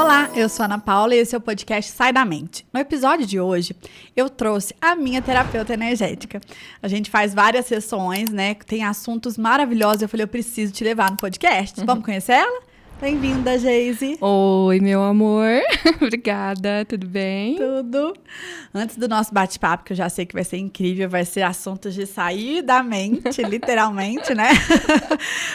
Olá, eu sou a Ana Paula e esse é o podcast Sai da Mente. No episódio de hoje, eu trouxe a minha terapeuta energética. A gente faz várias sessões, né? Tem assuntos maravilhosos. Eu falei, eu preciso te levar no podcast. Vamos conhecer ela? Bem-vinda, Geise. Oi, meu amor. Obrigada, tudo bem? Tudo. Antes do nosso bate-papo, que eu já sei que vai ser incrível, vai ser assuntos de sair da mente, literalmente, né?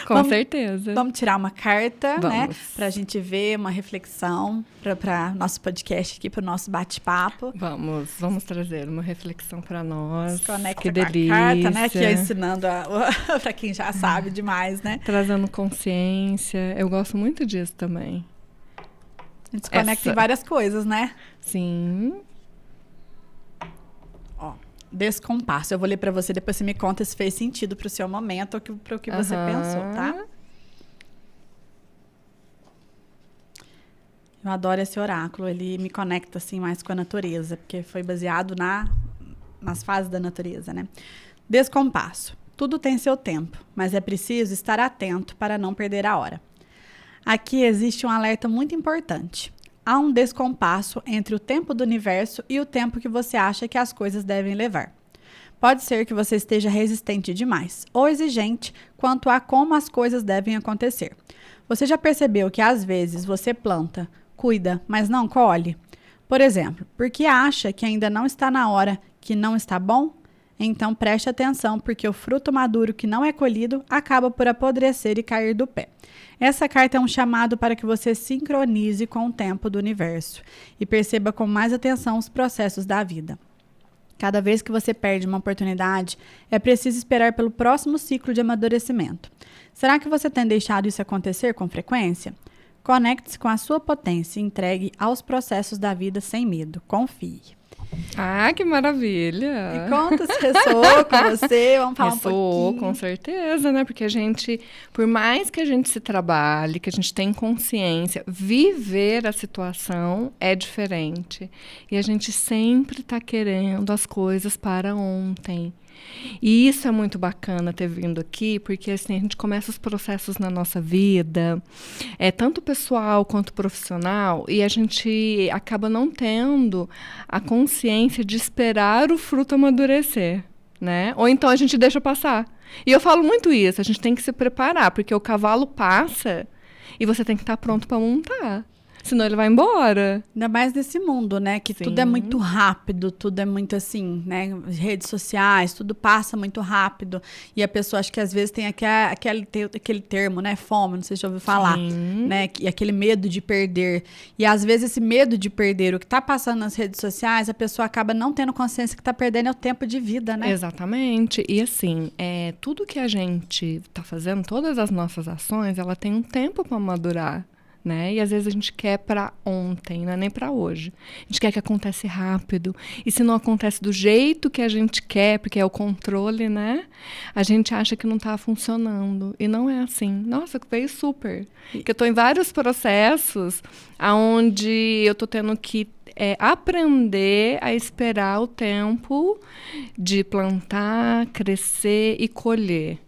Com certeza. Vamos tirar uma carta, Vamos. né? Pra gente ver uma reflexão para nosso podcast aqui, para o nosso bate-papo. Vamos trazer uma reflexão para nós. Se conecta que com delícia. a carta, né? Que é ensinando para quem já sabe demais, né? Trazendo consciência. Eu gosto muito disso também. A gente se conecta em várias coisas, né? Sim. Ó, descompasso. Eu vou ler para você, depois você me conta se fez sentido para o seu momento ou para o que você pensou, tá? Eu adoro esse oráculo, ele me conecta assim mais com a natureza, porque foi baseado nas fases da natureza, né? Descompasso. Tudo tem seu tempo, mas é preciso estar atento para não perder a hora. Aqui existe um alerta muito importante. Há um descompasso entre o tempo do universo e o tempo que você acha que as coisas devem levar. Pode ser que você esteja resistente demais ou exigente quanto a como as coisas devem acontecer. Você já percebeu que às vezes você planta, cuida, mas não colhe? Por exemplo, porque acha que ainda não está na hora, que não está bom? Então preste atenção, porque o fruto maduro que não é colhido acaba por apodrecer e cair do pé. Essa carta é um chamado para que você sincronize com o tempo do universo e perceba com mais atenção os processos da vida. Cada vez que você perde uma oportunidade, é preciso esperar pelo próximo ciclo de amadurecimento. Será que você tem deixado isso acontecer com frequência? Conecte-se com a sua potência e entregue aos processos da vida sem medo. Confie. Ah, que maravilha! Me conta se ressoou com você, vamos falar um pouquinho. Com certeza, né? Porque a gente, por mais que a gente se trabalhe, que a gente tenha consciência, viver a situação é diferente. E a gente sempre está querendo as coisas para ontem. E isso é muito bacana ter vindo aqui, porque assim, a gente começa os processos na nossa vida, tanto pessoal quanto profissional, e a gente acaba não tendo a consciência de esperar o fruto amadurecer, né? Ou então a gente deixa passar. E eu falo muito isso, a gente tem que se preparar, porque o cavalo passa e você tem que estar pronto para montar. Senão ele vai embora. Ainda mais nesse mundo, né? Que tudo é muito rápido, tudo é muito assim, né? Redes sociais, tudo passa muito rápido. E a pessoa, acho que às vezes tem aquele termo, né? FOMO, não sei se já ouviu falar. Né? E aquele medo de perder. E às vezes esse medo de perder o que tá passando nas redes sociais, a pessoa acaba não tendo consciência que tá perdendo o tempo de vida, né? Exatamente. E assim, tudo que a gente tá fazendo, todas as nossas ações, ela tem um tempo para madurar. Né? E às vezes a gente quer para ontem, não é nem para hoje. A gente quer que aconteça rápido. E se não acontece do jeito que a gente quer, porque é o controle, né? A gente acha que não está funcionando. E não é assim. Nossa, veio super. Porque eu estou em vários processos onde eu estou tendo que aprender a esperar o tempo de plantar, crescer e colher.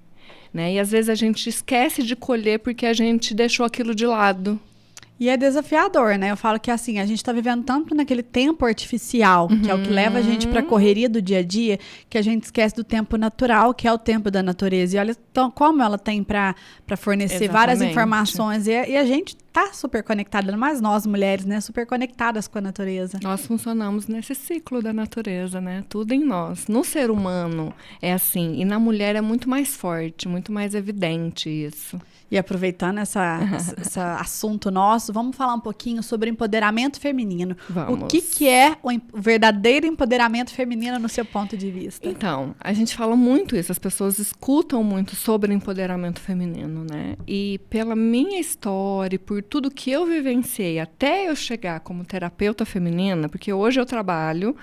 Né? E às vezes a gente esquece de colher porque a gente deixou aquilo de lado. E é desafiador, né? Eu falo que assim, a gente tá vivendo tanto naquele tempo artificial, que é o que leva a gente pra correria do dia a dia, que a gente esquece do tempo natural, que é o tempo da natureza. E olha como ela tem pra fornecer várias informações. E a gente tá super conectada, mas nós mulheres, né? Super conectadas com a natureza. Nós funcionamos nesse ciclo da natureza, né? Tudo em nós. No ser humano é assim, e na mulher é muito mais forte, muito mais evidente isso. E aproveitando esse assunto nosso, vamos falar um pouquinho sobre empoderamento feminino. Vamos. O que é o verdadeiro empoderamento feminino no seu ponto de vista? Então, a gente fala muito isso, as pessoas escutam muito sobre empoderamento feminino, né? E pela minha história, e por tudo que eu vivenciei até eu chegar como terapeuta feminina, porque hoje eu trabalho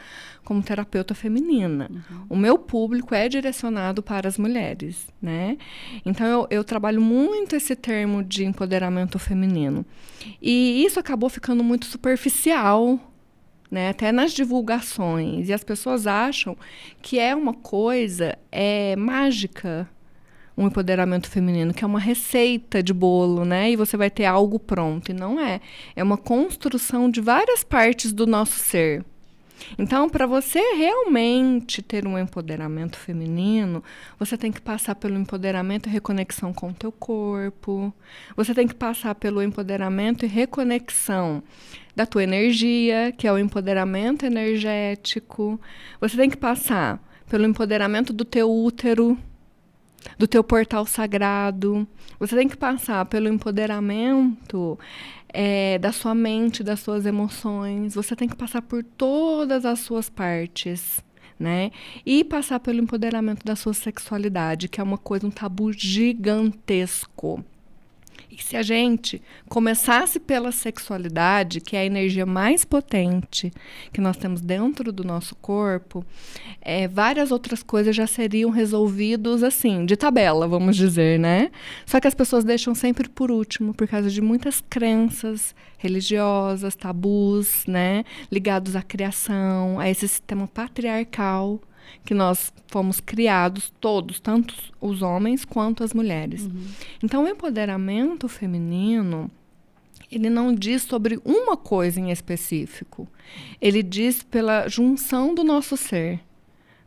como terapeuta feminina. O meu público é direcionado para as mulheres, né? Então, eu trabalho muito esse termo de empoderamento feminino. E isso acabou ficando muito superficial, né? Até nas divulgações. E as pessoas acham que é uma coisa mágica. um empoderamento feminino, que é uma receita de bolo, né? E você vai ter algo pronto. E não é. É uma construção de várias partes do nosso ser. Então, para você realmente ter um empoderamento feminino, você tem que passar pelo empoderamento e reconexão com o teu corpo. Você tem que passar pelo empoderamento e reconexão da tua energia, que é o empoderamento energético. Você tem que passar pelo empoderamento do teu útero, do teu portal sagrado. Você tem que passar pelo empoderamento da sua mente, das suas emoções. Você tem que passar por todas as suas partes, né? E passar pelo empoderamento da sua sexualidade, que é uma coisa, um tabu gigantesco. E se a gente começasse pela sexualidade, que é a energia mais potente que nós temos dentro do nosso corpo, várias outras coisas já seriam resolvidas assim, de tabela, vamos dizer, né? Só que as pessoas deixam sempre por último, por causa de muitas crenças religiosas, tabus, né? Ligados à criação, a esse sistema patriarcal que nós fomos criados todos, tanto os homens quanto as mulheres. Uhum. Então, o empoderamento feminino, ele não diz sobre uma coisa em específico. Ele diz pela junção do nosso ser,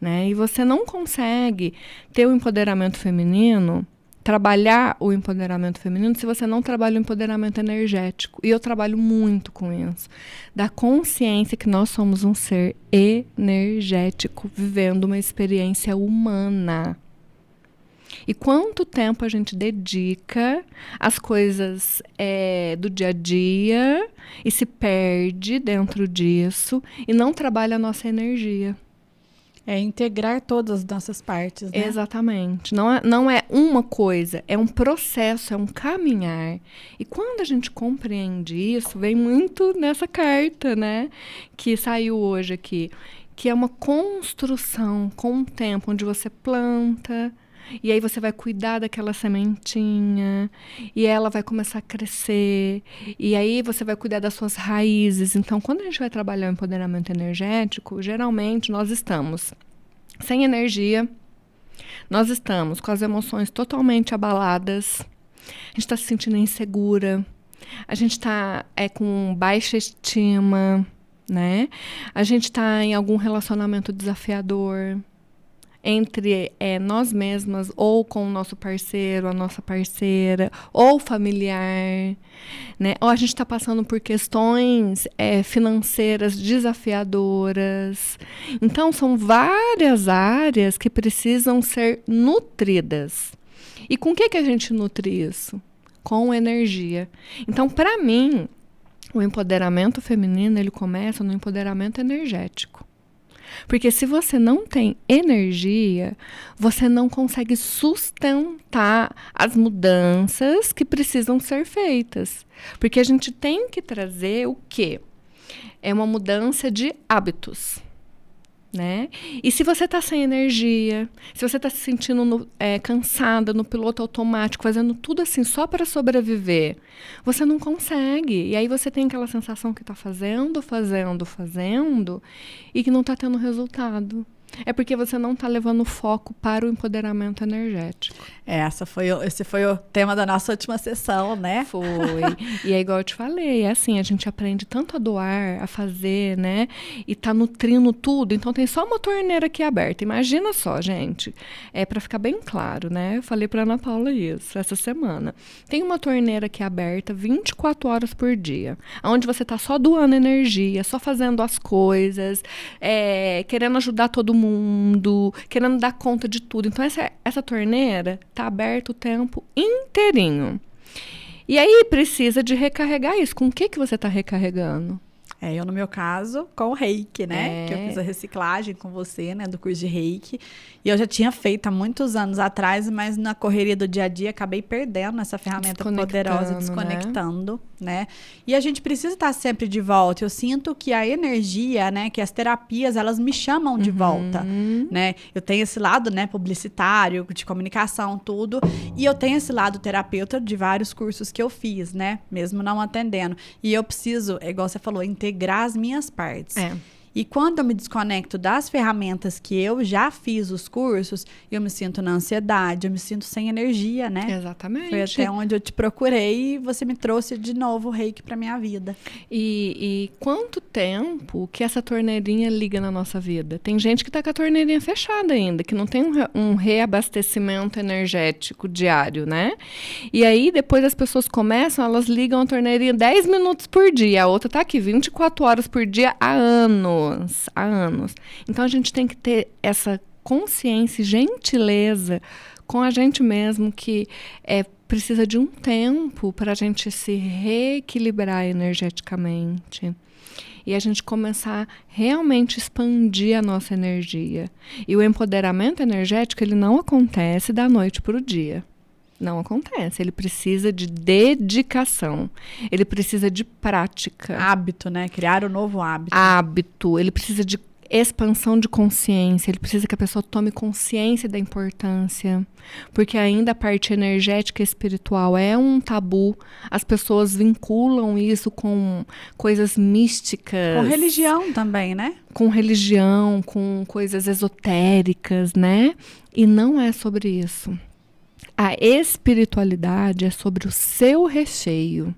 né? E você não consegue ter o empoderamento feminino, trabalhar o empoderamento feminino, se você não trabalha o empoderamento energético. E eu trabalho muito com isso. Da consciência que nós somos um ser energético, vivendo uma experiência humana. E quanto tempo a gente dedica às coisas do dia a dia e se perde dentro disso e não trabalha a nossa energia. É integrar todas as nossas partes, né? Exatamente. Não é uma coisa, é um processo, é um caminhar. E quando a gente compreende isso, vem muito nessa carta, né? Que saiu hoje aqui. Que é uma construção com o tempo, onde você planta, e aí você vai cuidar daquela sementinha, e ela vai começar a crescer, e aí você vai cuidar das suas raízes. Então, quando a gente vai trabalhar o empoderamento energético, geralmente nós estamos sem energia, nós estamos com as emoções totalmente abaladas, a gente está se sentindo insegura, a gente está com baixa estima, né? A gente está em algum relacionamento desafiador, entre nós mesmas, ou com o nosso parceiro, a nossa parceira, ou familiar, né? Ou a gente está passando por questões financeiras desafiadoras. Então, são várias áreas que precisam ser nutridas. E com o que a gente nutre isso? Com energia. Então, para mim, o empoderamento feminino, ele começa no empoderamento energético. Porque se você não tem energia, você não consegue sustentar as mudanças que precisam ser feitas. Porque a gente tem que trazer o quê? É uma mudança de hábitos, né? E se você está sem energia, se você está se sentindo cansada no piloto automático, fazendo tudo assim só para sobreviver, você não consegue. E aí você tem aquela sensação que está fazendo e que não está tendo resultado. É porque você não está levando foco para o empoderamento energético. Esse foi o tema da nossa última sessão, né? Foi. E é igual eu te falei, a gente aprende tanto a doar, a fazer, né? E tá nutrindo tudo. Então tem só uma torneira aqui aberta. Imagina só, gente. Para ficar bem claro, né? Eu falei para Ana Paula isso essa semana. Tem uma torneira aqui aberta 24 horas por dia, onde você tá só doando energia, só fazendo as coisas, querendo ajudar todo mundo, querendo dar conta de tudo. Então, essa torneira está aberta o tempo inteirinho. E aí, precisa de recarregar isso. Com o que você está recarregando? Eu, no meu caso, com o reiki, né? Que eu fiz a reciclagem com você, né? Do curso de reiki. E eu já tinha feito há muitos anos atrás, mas na correria do dia a dia acabei perdendo essa ferramenta poderosa, desconectando, né? E a gente precisa estar sempre de volta. Eu sinto que a energia, né? Que as terapias, elas me chamam de volta, né? Eu tenho esse lado, né? Publicitário, de comunicação, tudo. E eu tenho esse lado terapeuta de vários cursos que eu fiz, né? Mesmo não atendendo. E eu preciso, igual você falou, integrar as minhas partes. E quando eu me desconecto das ferramentas que eu já fiz os cursos, eu me sinto na ansiedade, eu me sinto sem energia, né? Exatamente. Foi até onde eu te procurei e você me trouxe de novo o reiki para minha vida. E quanto tempo que essa torneirinha liga na nossa vida? Tem gente que tá com a torneirinha fechada ainda, que não tem um reabastecimento energético diário, né? E aí, depois as pessoas começam, elas ligam a torneirinha 10 minutos por dia. A outra tá aqui 24 horas por dia há anos. Há anos. Então, a gente tem que ter essa consciência e gentileza com a gente mesmo, que precisa de um tempo para a gente se reequilibrar energeticamente. E a gente começar realmente a expandir a nossa energia. E o empoderamento energético, ele não acontece da noite para o dia. Não acontece. Ele precisa de dedicação. Ele precisa de prática. Hábito, né? Criar um novo hábito. Hábito. Ele precisa de expansão de consciência. Ele precisa que a pessoa tome consciência da importância. Porque ainda a parte energética e espiritual é um tabu. As pessoas vinculam isso com coisas místicas. Com religião também, né? Com religião, com coisas esotéricas, né? E não é sobre isso. A espiritualidade é sobre o seu recheio.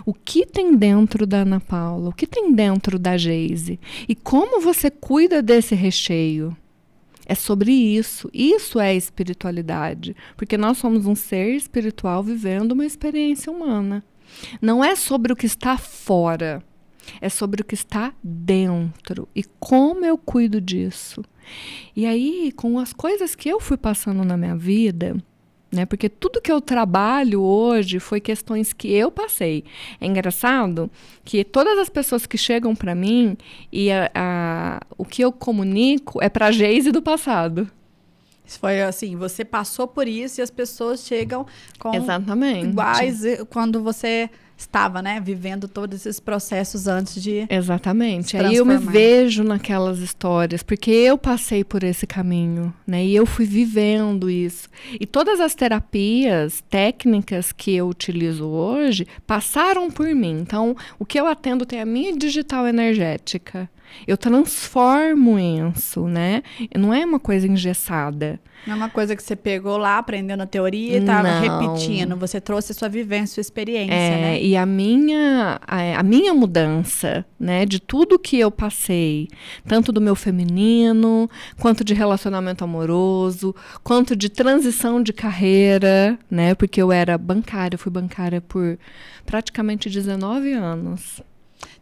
O que tem dentro da Ana Paula? O que tem dentro da Geise? E como você cuida desse recheio? É sobre isso. Isso é espiritualidade. Porque nós somos um ser espiritual vivendo uma experiência humana. Não é sobre o que está fora. É sobre o que está dentro. E como eu cuido disso? E aí, com as coisas que eu fui passando na minha vida, né? Porque tudo que eu trabalho hoje foi questões que eu passei. É engraçado que todas as pessoas que chegam para mim e o que eu comunico é para a Geise do passado. Foi assim, você passou por isso e as pessoas chegam com Exatamente. iguais quando você estava, né, vivendo todos esses processos antes de Exatamente. Aí eu me vejo naquelas histórias, porque eu passei por esse caminho, né, e eu fui vivendo isso. E todas as terapias, técnicas que eu utilizo hoje, passaram por mim. Então, o que eu atendo tem a minha digital energética. Eu transformo isso, né? Não é uma coisa engessada. Não é uma coisa que você pegou lá, aprendeu na teoria e estava repetindo. Você trouxe a sua vivência, sua experiência, né? E a minha mudança, né? De tudo que eu passei, tanto do meu feminino, quanto de relacionamento amoroso, quanto de transição de carreira, né? Porque eu era bancária, eu fui bancária por praticamente 19 anos.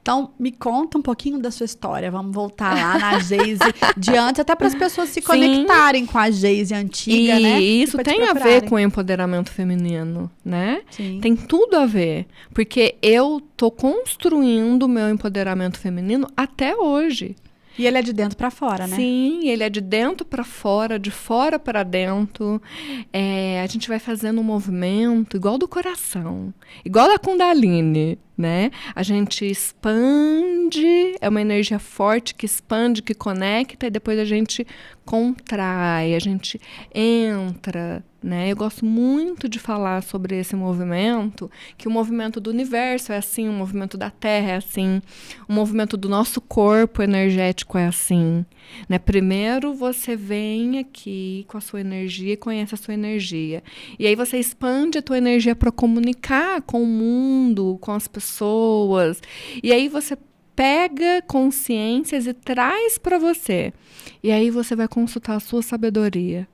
Então, me conta um pouquinho da sua história. Vamos voltar lá na Geise de antes, até para as pessoas se conectarem com a Geise antiga, né? E isso tem a ver com o empoderamento feminino, né? Sim. Tem tudo a ver. Porque eu tô construindo o meu empoderamento feminino até hoje. E ele é de dentro para fora, né? Sim, ele é de dentro para fora, de fora para dentro. A gente vai fazendo um movimento igual do coração, igual da Kundalini, né? A gente expande, é uma energia forte que expande, que conecta, e depois a gente contrai, a gente entra, né? Eu gosto muito de falar sobre esse movimento, que o movimento do universo é assim, o movimento da Terra é assim, o movimento do nosso corpo energético é assim, né? Primeiro você vem aqui com a sua energia e conhece a sua energia. E aí você expande a tua energia para comunicar com o mundo, com as pessoas. E aí você pega consciências e traz para você. E aí você vai consultar a sua sabedoria.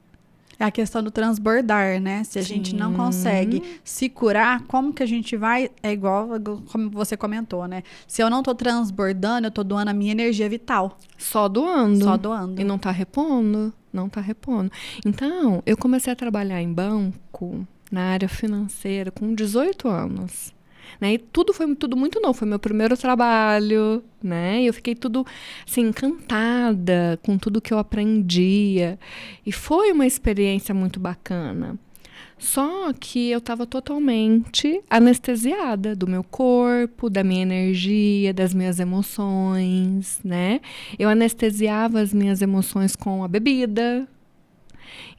É a questão do transbordar, né? Se a gente não consegue se curar, como que a gente vai... É igual como você comentou, né? Se eu não tô transbordando, eu tô doando a minha energia vital. Só doando. Só doando. E não tá repondo. Não tá repondo. Então, eu comecei a trabalhar em banco, na área financeira, com 18 anos. Né? E tudo foi tudo muito novo, foi meu primeiro trabalho, né? E eu fiquei tudo assim, encantada com tudo que eu aprendia. E foi uma experiência muito bacana. Só que eu estava totalmente anestesiada do meu corpo, da minha energia, das minhas emoções, né? Eu anestesiava as minhas emoções com a bebida.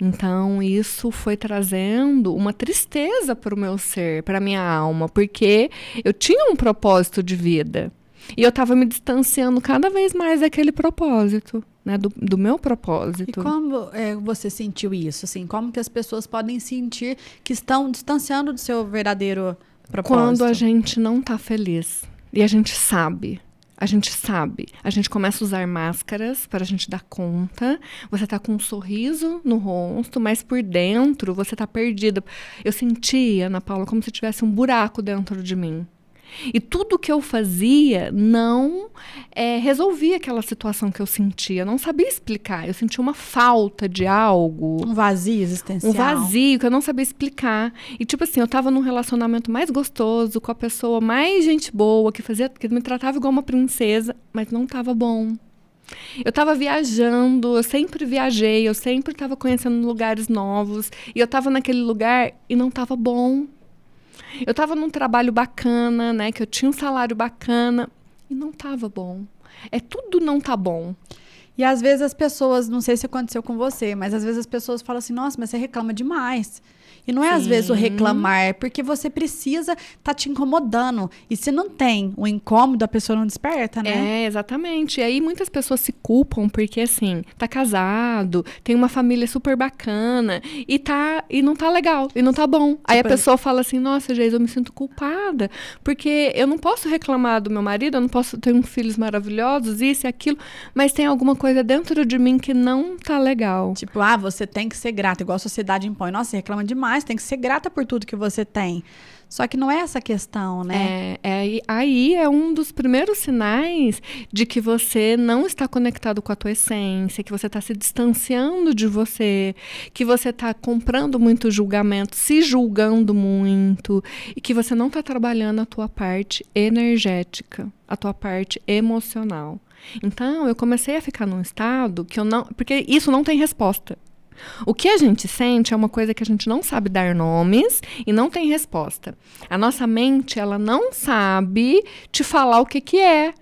Então, isso foi trazendo uma tristeza para o meu ser, para a minha alma, porque eu tinha um propósito de vida. E eu estava me distanciando cada vez mais daquele propósito, né? Do meu propósito. E como você sentiu isso? Assim, como que as pessoas podem sentir que estão distanciando do seu verdadeiro propósito? Quando a gente não está feliz. E a gente sabe. A gente começa a usar máscaras para a gente dar conta. Você tá com um sorriso no rosto, mas por dentro você tá perdida. Eu sentia, Ana Paula, como se tivesse um buraco dentro de mim. E tudo que eu fazia não resolvia aquela situação que eu sentia. Eu não sabia explicar. Eu sentia uma falta de algo. Um vazio existencial. Um vazio que eu não sabia explicar. E tipo assim, eu tava num relacionamento mais gostoso, com a pessoa mais gente boa, que me tratava igual uma princesa, mas não tava bom. Eu tava viajando, eu sempre viajei, eu sempre tava conhecendo lugares novos. E eu tava naquele lugar e não tava bom. Eu estava num trabalho bacana, né? Que eu tinha um salário bacana e não estava bom. Tudo não tá bom. E às vezes as pessoas, não sei se aconteceu com você, mas às vezes as pessoas falam assim, nossa, mas você reclama demais. E não é às vezes o reclamar, é porque você precisa tá te incomodando. E se não tem o incômodo, a pessoa não desperta, né? Exatamente. E aí muitas pessoas se culpam porque, assim, tá casado, tem uma família super bacana e não tá legal, e não tá bom. Aí a pessoa fala assim, nossa, Geis, eu me sinto culpada, porque eu não posso reclamar do meu marido, eu não posso ter filhos maravilhosos, isso e aquilo, mas tem alguma coisa dentro de mim que não tá legal. Tipo, você tem que ser grata, igual a sociedade impõe. Nossa, você reclama demais, tem que ser grata por tudo que você tem. Só que não é essa questão, né? Aí é um dos primeiros sinais de que você não está conectado com a tua essência, que você está se distanciando de você, que você está comprando muito julgamento, se julgando muito, e que você não está trabalhando a tua parte energética, a tua parte emocional. Então, eu comecei a ficar num estado que eu não... Porque isso não tem resposta. O que a gente sente é uma coisa que a gente não sabe dar nomes e não tem resposta. A nossa mente, ela não sabe te falar o que é,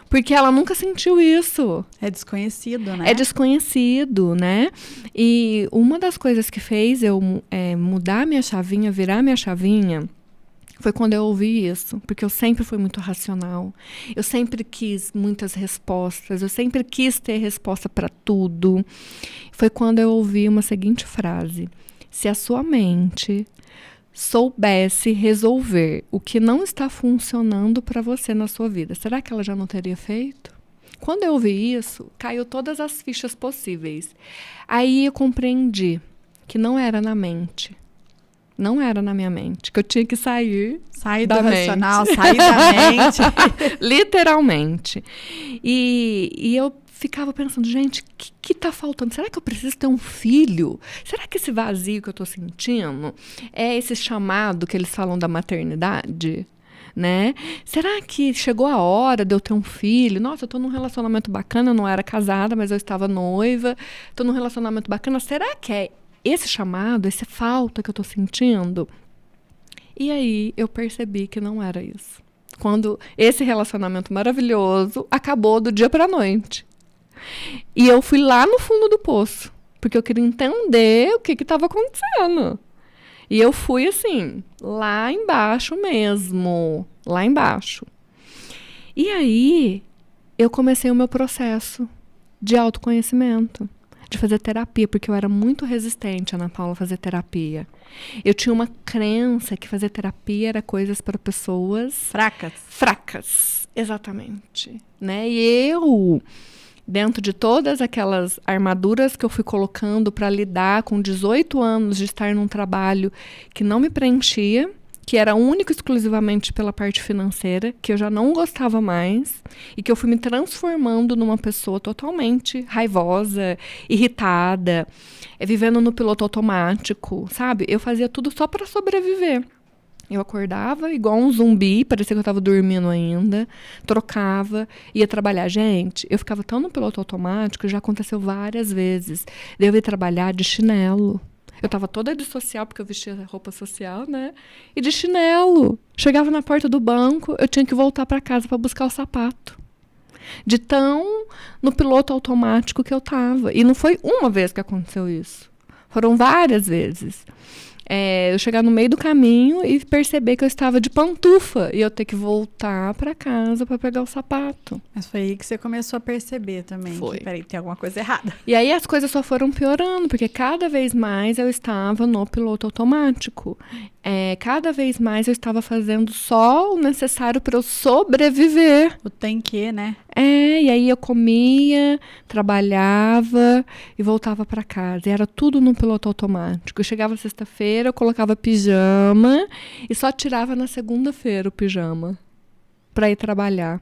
porque ela nunca sentiu isso. É desconhecido, né? É desconhecido, né? E uma das coisas que fez eu mudar minha chavinha, virar minha chavinha, foi quando eu ouvi isso, porque eu sempre fui muito racional. Eu sempre quis muitas respostas, eu sempre quis ter resposta para tudo. Foi quando eu ouvi uma seguinte frase: se a sua mente soubesse resolver o que não está funcionando para você na sua vida, será que ela já não teria feito? Quando eu ouvi isso, caiu todas as fichas possíveis. Aí eu compreendi que não era na mente. Não era na minha mente, que eu tinha que sair do racional, sair da mente. Literalmente. E eu ficava pensando, gente, o que tá faltando? Será que eu preciso ter um filho? Será que esse vazio que eu tô sentindo é esse chamado que eles falam da maternidade? Né? Será que chegou a hora de eu ter um filho? Nossa, eu tô num relacionamento bacana, eu não era casada, mas eu estava noiva. Tô num relacionamento bacana. Será que é esse chamado, essa falta que eu tô sentindo? E aí eu percebi que não era isso. Quando esse relacionamento maravilhoso acabou do dia pra noite. E eu fui lá no fundo do poço, porque eu queria entender o que estava acontecendo. E eu fui assim, lá embaixo mesmo, lá embaixo. E aí eu comecei o meu processo de autoconhecimento, de fazer terapia, porque eu era muito resistente, Ana Paula, a fazer terapia. Eu tinha uma crença que fazer terapia era coisas para pessoas... Fracas, exatamente. Né? E eu, dentro de todas aquelas armaduras que eu fui colocando para lidar com 18 anos de estar num trabalho que não me preenchia, que era único e exclusivamente pela parte financeira, que eu já não gostava mais, e que eu fui me transformando numa pessoa totalmente raivosa, irritada, vivendo no piloto automático, sabe? Eu fazia tudo só para sobreviver. Eu acordava igual um zumbi, parecia que eu estava dormindo ainda, trocava, ia trabalhar. Gente, eu ficava tão no piloto automático, já aconteceu várias vezes. Eu ia trabalhar de chinelo. Eu tava toda de social, porque eu vestia roupa social, né? E de chinelo. Chegava na porta do banco, eu tinha que voltar para casa para buscar o sapato. De tão no piloto automático que eu tava. E não foi uma vez que aconteceu isso. Foram várias vezes. eu chegar no meio do caminho e perceber que eu estava de pantufa e eu ter que voltar para casa para pegar o sapato. Mas foi aí que você começou a perceber também Foi. que, peraí, tem alguma coisa errada. E aí as coisas só foram piorando, porque cada vez mais eu estava no piloto automático. Cada vez mais eu estava fazendo só o necessário para eu sobreviver. O tem que, né? E aí eu comia, trabalhava e voltava para casa. E era tudo no piloto automático. Eu chegava sexta-feira, eu colocava pijama e só tirava na segunda-feira o pijama para ir trabalhar.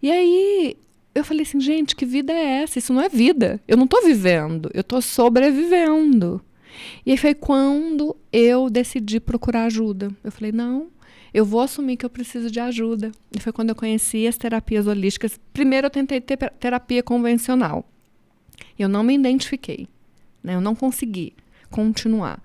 E aí eu falei assim, gente, que vida é essa? Isso não é vida. Eu não tô vivendo, eu tô sobrevivendo. E aí foi quando eu decidi procurar ajuda. Eu falei, não, eu vou assumir que eu preciso de ajuda. E foi quando eu conheci as terapias holísticas. Primeiro eu tentei terapia convencional. Eu não me identifiquei, né? Eu não consegui continuar.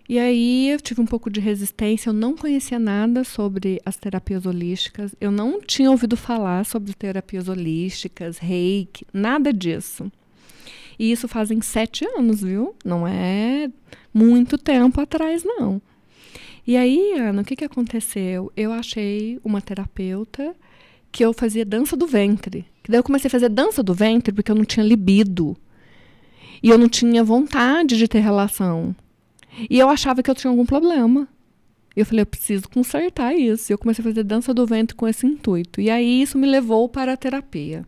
E aí eu tive um pouco de resistência, eu não conhecia nada sobre as terapias holísticas, eu não tinha ouvido falar sobre terapias holísticas, reiki, nada disso. E isso fazem 7 anos, viu? Não é muito tempo atrás, não. E aí, Ana, o que aconteceu? Eu achei uma terapeuta que eu fazia dança do ventre. Daí eu comecei a fazer dança do ventre porque eu não tinha libido. E eu não tinha vontade de ter relação. E eu achava que eu tinha algum problema. E eu falei, eu preciso consertar isso. E eu comecei a fazer dança do ventre com esse intuito. E aí isso me levou para a terapia.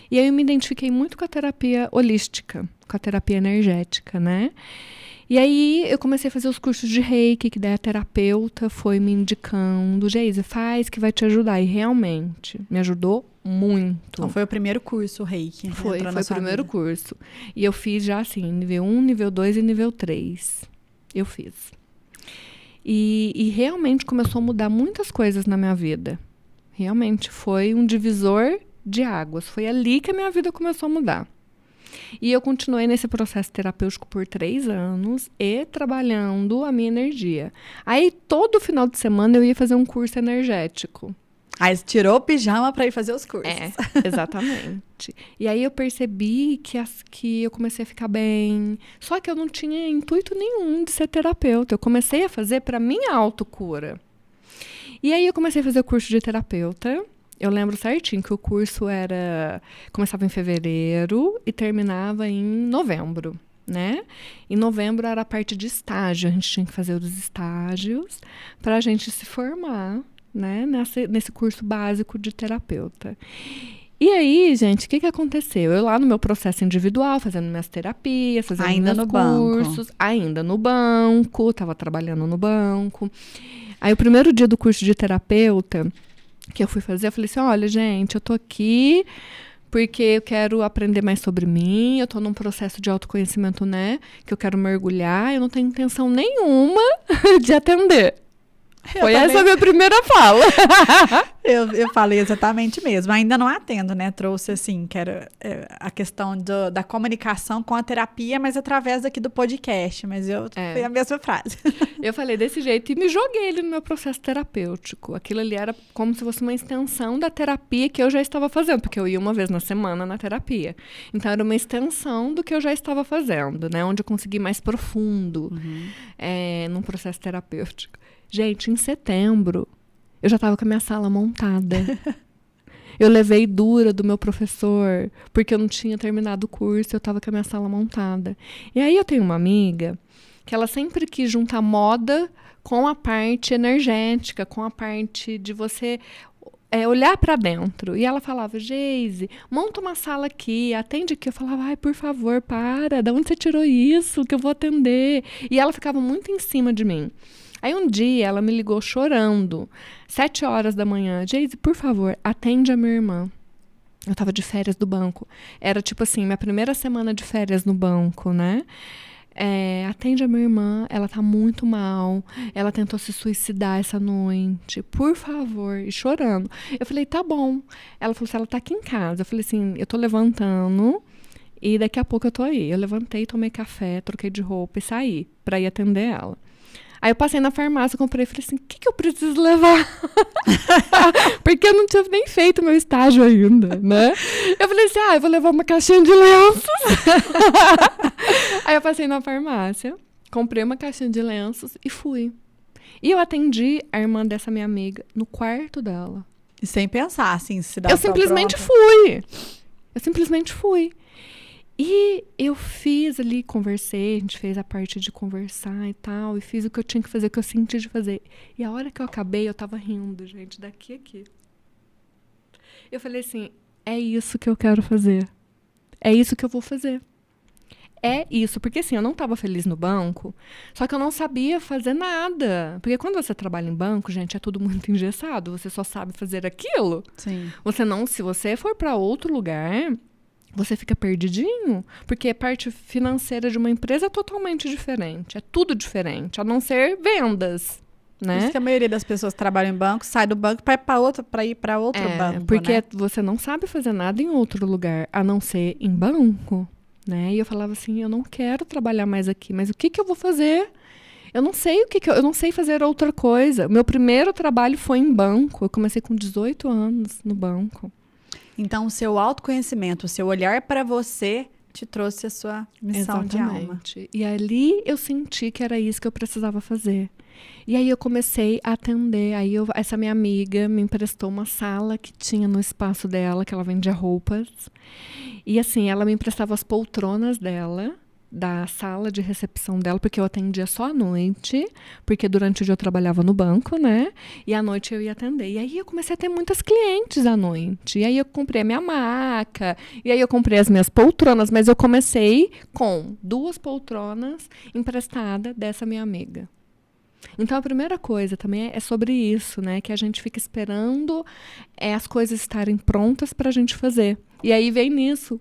E aí eu me identifiquei muito com a terapia holística, com a terapia energética, né? E aí eu comecei a fazer os cursos de reiki, que daí a terapeuta foi me indicando, Geise, faz que vai te ajudar. E realmente me ajudou muito. Então foi o primeiro curso, o reiki. Foi o primeiro curso. E eu fiz já assim, nível 1, nível 2 e nível 3. Eu fiz. E realmente começou a mudar muitas coisas na minha vida. Realmente foi um divisor de águas. Foi ali que a minha vida começou a mudar. E eu continuei nesse processo terapêutico por 3 anos e trabalhando a minha energia. Aí, todo final de semana, eu ia fazer um curso energético. Aí, você tirou o pijama para ir fazer os cursos. Exatamente. E aí, eu percebi que eu comecei a ficar bem. Só que eu não tinha intuito nenhum de ser terapeuta. Eu comecei a fazer para minha autocura. E aí, eu comecei a fazer o curso de terapeuta. Eu lembro certinho que o curso começava em fevereiro e terminava em novembro, né? Em novembro era a parte de estágio, a gente tinha que fazer os estágios para a gente se formar, né? Nesse curso básico de terapeuta. E aí, gente, o que aconteceu? Eu lá no meu processo individual, fazendo minhas terapias, fazendo ainda meus no cursos, banco. Ainda no banco, estava trabalhando no banco. Aí o primeiro dia do curso de terapeuta que eu fui fazer, eu falei assim, olha, gente, eu tô aqui porque eu quero aprender mais sobre mim, eu tô num processo de autoconhecimento, né, que eu quero mergulhar, eu não tenho intenção nenhuma de atender. Foi essa a minha primeira fala. Eu falei exatamente mesmo. Ainda não atendo, né? Trouxe, assim, que era a questão da comunicação com a terapia, mas através aqui do podcast. Mas foi a mesma frase. Eu falei desse jeito e me joguei ali no meu processo terapêutico. Aquilo ali era como se fosse uma extensão da terapia que eu já estava fazendo, porque eu ia uma vez na semana na terapia. Então, era uma extensão do que eu já estava fazendo, né? Onde eu consegui mais profundo num processo terapêutico. Gente, em setembro, eu já estava com a minha sala montada. Eu levei dura do meu professor, porque eu não tinha terminado o curso, eu estava com a minha sala montada. E aí eu tenho uma amiga que ela sempre quis juntar moda com a parte energética, com a parte de você olhar para dentro. E ela falava, Geise, monta uma sala aqui, atende aqui. Eu falava, ai, por favor, para, de onde você tirou isso, que eu vou atender? E ela ficava muito em cima de mim. Aí um dia ela me ligou chorando, 7 horas da manhã. Geise, por favor, atende a minha irmã. Eu tava de férias do banco. Era tipo assim, minha primeira semana de férias no banco, né? Atende a minha irmã, ela tá muito mal. Ela tentou se suicidar essa noite. Por favor. E chorando. Eu falei, tá bom. Ela falou assim, ela tá aqui em casa. Eu falei assim, eu tô levantando e daqui a pouco eu tô aí. Eu levantei, tomei café, troquei de roupa e saí pra ir atender ela. Aí eu passei na farmácia, comprei e falei assim, o que eu preciso levar? Porque eu não tinha nem feito meu estágio ainda, né? Eu falei assim, eu vou levar uma caixinha de lenços. Aí eu passei na farmácia, comprei uma caixinha de lenços e fui. E eu atendi a irmã dessa minha amiga no quarto dela. E sem pensar, assim, se dá Eu simplesmente fui. E eu fiz ali, conversei, a gente fez a parte de conversar e tal, e fiz o que eu tinha que fazer, o que eu senti de fazer. E a hora que eu acabei, eu tava rindo, gente, daqui a aqui. Eu falei assim, é isso que eu quero fazer. É isso que eu vou fazer. É isso, porque assim, eu não estava feliz no banco, só que eu não sabia fazer nada. Porque quando você trabalha em banco, gente, é tudo muito engessado, você só sabe fazer aquilo. Sim. Você não, se você for para outro lugar, você fica perdidinho, porque a parte financeira de uma empresa é totalmente diferente, é tudo diferente, a não ser vendas. Né? Por isso que a maioria das pessoas que trabalham em banco sai do banco para ir para outro banco. Porque né? você não sabe fazer nada em outro lugar, a não ser em banco. Né? E eu falava assim, eu não quero trabalhar mais aqui, mas o que eu vou fazer? Eu não sei eu não sei fazer outra coisa. Meu primeiro trabalho foi em banco. Eu comecei com 18 anos no banco. Então, o seu autoconhecimento, o seu olhar para você te trouxe a sua missão de alma. E ali eu senti que era isso que eu precisava fazer. E aí eu comecei a atender. Aí essa minha amiga me emprestou uma sala que tinha no espaço dela, que ela vendia roupas. E assim, ela me emprestava as poltronas dela, da sala de recepção dela, porque eu atendia só à noite, porque durante o dia eu trabalhava no banco, né? E à noite eu ia atender. E aí eu comecei a ter muitas clientes à noite. E aí eu comprei a minha maca, e aí eu comprei as minhas poltronas, mas eu comecei com 2 poltronas emprestadas dessa minha amiga. Então, a primeira coisa também é sobre isso, né? Que a gente fica esperando as coisas estarem prontas para a gente fazer. E aí vem nisso.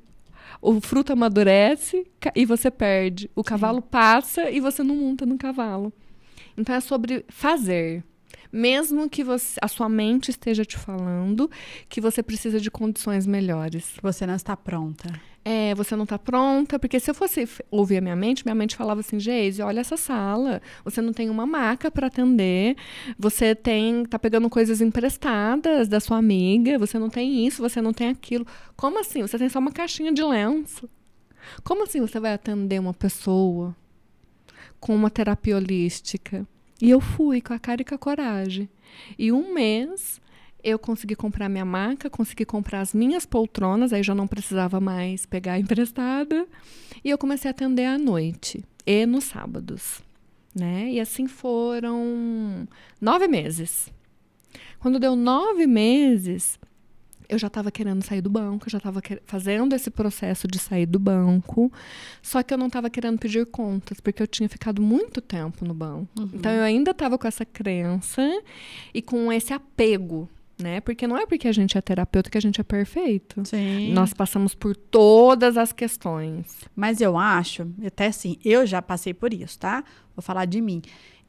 O fruto amadurece e você perde. O cavalo passa e você não monta no cavalo. Então, é sobre fazer. Mesmo que a sua mente esteja te falando que você precisa de condições melhores. Você não está pronta. Você não está pronta, porque se eu fosse ouvir a minha mente falava assim, Geise, olha essa sala, você não tem uma maca para atender, você tá pegando coisas emprestadas da sua amiga, você não tem isso, você não tem aquilo. Como assim? Você tem só uma caixinha de lenço. Como assim você vai atender uma pessoa com uma terapia holística? E eu fui com a cara e com a coragem. E 1 mês... eu consegui comprar minha maca, consegui comprar as minhas poltronas, aí já não precisava mais pegar emprestada. E eu comecei a atender à noite e nos sábados, né? E assim foram 9 meses. Quando deu 9 meses, eu já estava querendo sair do banco, eu já estava fazendo esse processo de sair do banco, só que eu não estava querendo pedir contas, porque eu tinha ficado muito tempo no banco. Então, eu ainda estava com essa crença e com esse apego, né? Porque não é porque a gente é terapeuta que a gente é perfeito. Sim. Nós passamos por todas as questões. Mas eu acho, até assim, eu já passei por isso, tá? Vou falar de mim.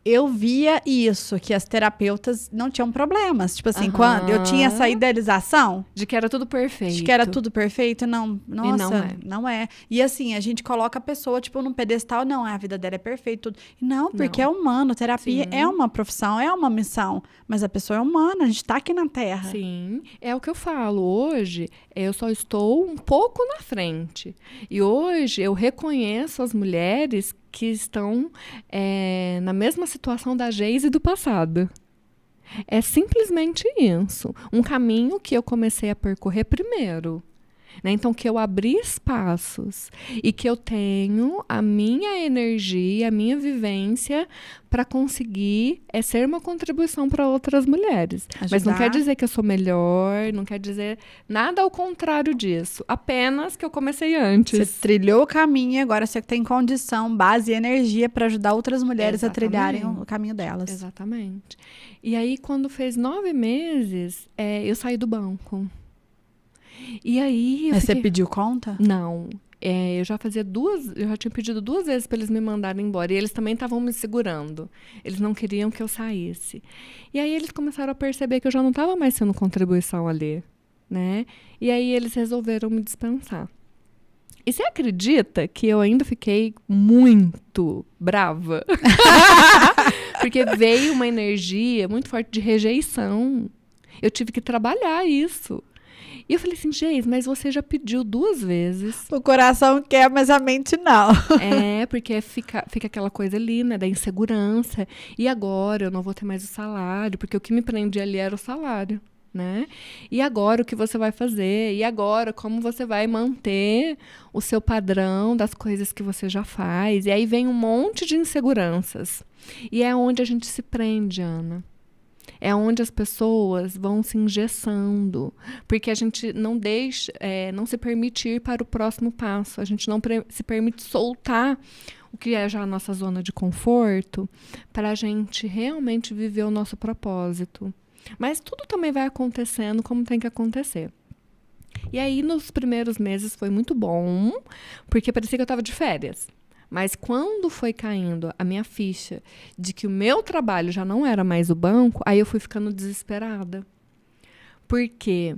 Eu via isso, que as terapeutas não tinham problemas. Tipo assim, quando eu tinha essa idealização... de que era tudo perfeito. De que era tudo perfeito, não. Nossa, e não é. E assim, a gente coloca a pessoa, tipo, num pedestal, não, a vida dela é perfeita, tudo. E não, porque é humano, terapia é uma profissão, é uma missão. Mas a pessoa é humana, a gente tá aqui na Terra. Sim, é o que eu falo. Hoje, eu só estou um pouco na frente. E hoje, eu reconheço as mulheres que estão na mesma situação da Geise do passado. É simplesmente isso. Um caminho que eu comecei a percorrer primeiro. Né? Então, que eu abri espaços e que eu tenho a minha energia, a minha vivência para conseguir ser uma contribuição para outras mulheres. Ajudar. Mas não quer dizer que eu sou melhor, não quer dizer nada ao contrário disso. Apenas que eu comecei antes. Você trilhou o caminho e agora você tem condição, base e energia para ajudar outras mulheres a trilharem o caminho delas. Exatamente. E aí, quando fez 9 meses, eu saí do banco. E aí Mas você pediu conta? Não. Eu já tinha pedido 2 vezes para eles me mandarem embora. E eles também estavam me segurando. Eles não queriam que eu saísse. E aí eles começaram a perceber que eu já não estava mais sendo contribuição ali, né? E aí eles resolveram me dispensar. E você acredita que eu ainda fiquei muito brava? Porque veio uma energia muito forte de rejeição. Eu tive que trabalhar isso. E eu falei assim, Geis, mas você já pediu 2 vezes. O coração quer, mas a mente não. Porque fica aquela coisa ali, né, da insegurança. E agora eu não vou ter mais o salário, porque o que me prendia ali era o salário, né? E agora o que você vai fazer? E agora como você vai manter o seu padrão das coisas que você já faz? E aí vem um monte de inseguranças. E é onde a gente se prende, Ana. É onde as pessoas vão se engessando, porque a gente não não se permite ir para o próximo passo, a gente não se permite soltar o que é já a nossa zona de conforto, para a gente realmente viver o nosso propósito. Mas tudo também vai acontecendo como tem que acontecer. E aí, nos primeiros meses foi muito bom, porque parecia que eu estava de férias. Mas quando foi caindo a minha ficha de que o meu trabalho já não era mais o banco, aí eu fui ficando desesperada. Porque